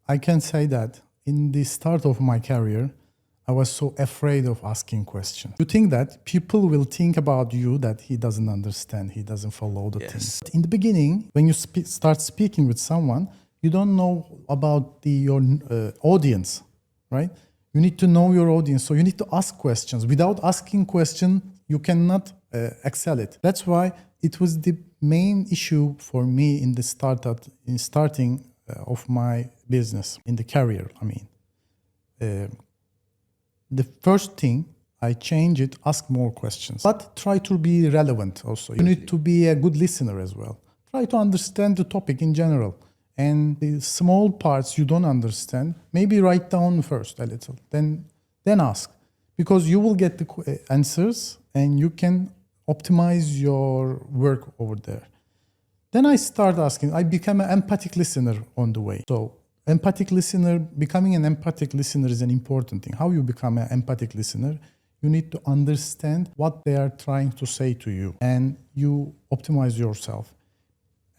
I can say that in the start of my career, I was so afraid of asking questions. You think that people will think about you that he doesn't understand, he doesn't follow the things. In the beginning, when you start speaking with someone, you don't know about your audience, right? You need to know your audience, so you need to ask questions. Without asking questions, you cannot excel it. That's why it was the main issue for me in the starting of my business, in the career, I mean. The first thing, I change it, ask more questions. But try to be relevant also. You need to be a good listener as well. Try to understand the topic in general. And the small parts you don't understand, maybe write down first a little, then ask. Because you will get the answers and you can optimize your work over there. Then I start asking, I become an empathic listener on the way. So becoming an empathic listener is an important thing. How you become an empathic listener? You need to understand what they are trying to say to you and you optimize yourself.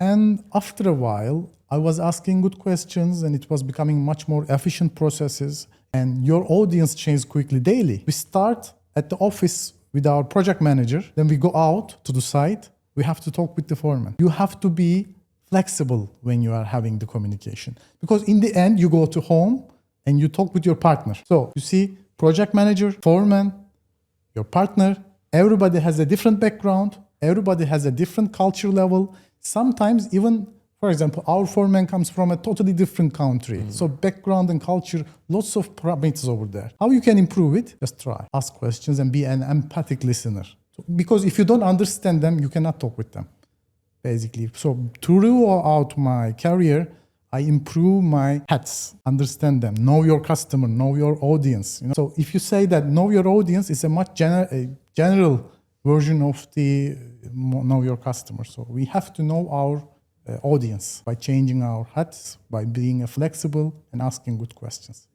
And after a while, I was asking good questions and it was becoming much more efficient processes and your audience changes quickly daily. We start at the office with our project manager, then we go out to the site, we have to talk with the foreman. You have to be flexible when you are having the communication. Because in the end, you go to home and you talk with your partner. So you see, project manager, foreman, your partner, everybody has a different background. Everybody has a different culture level. Sometimes even, for example, our foreman comes from a totally different country. So background and culture, lots of parameters over there. How you can improve it? Just try. Ask questions and be an empathic listener. Because if you don't understand them, you cannot talk with them. Basically. So throughout my career, I improve my hats, understand them, know your customer, know your audience. So if you say that know your audience is a much general version of the know your customer. So we have to know our audience by changing our hats, by being flexible and asking good questions.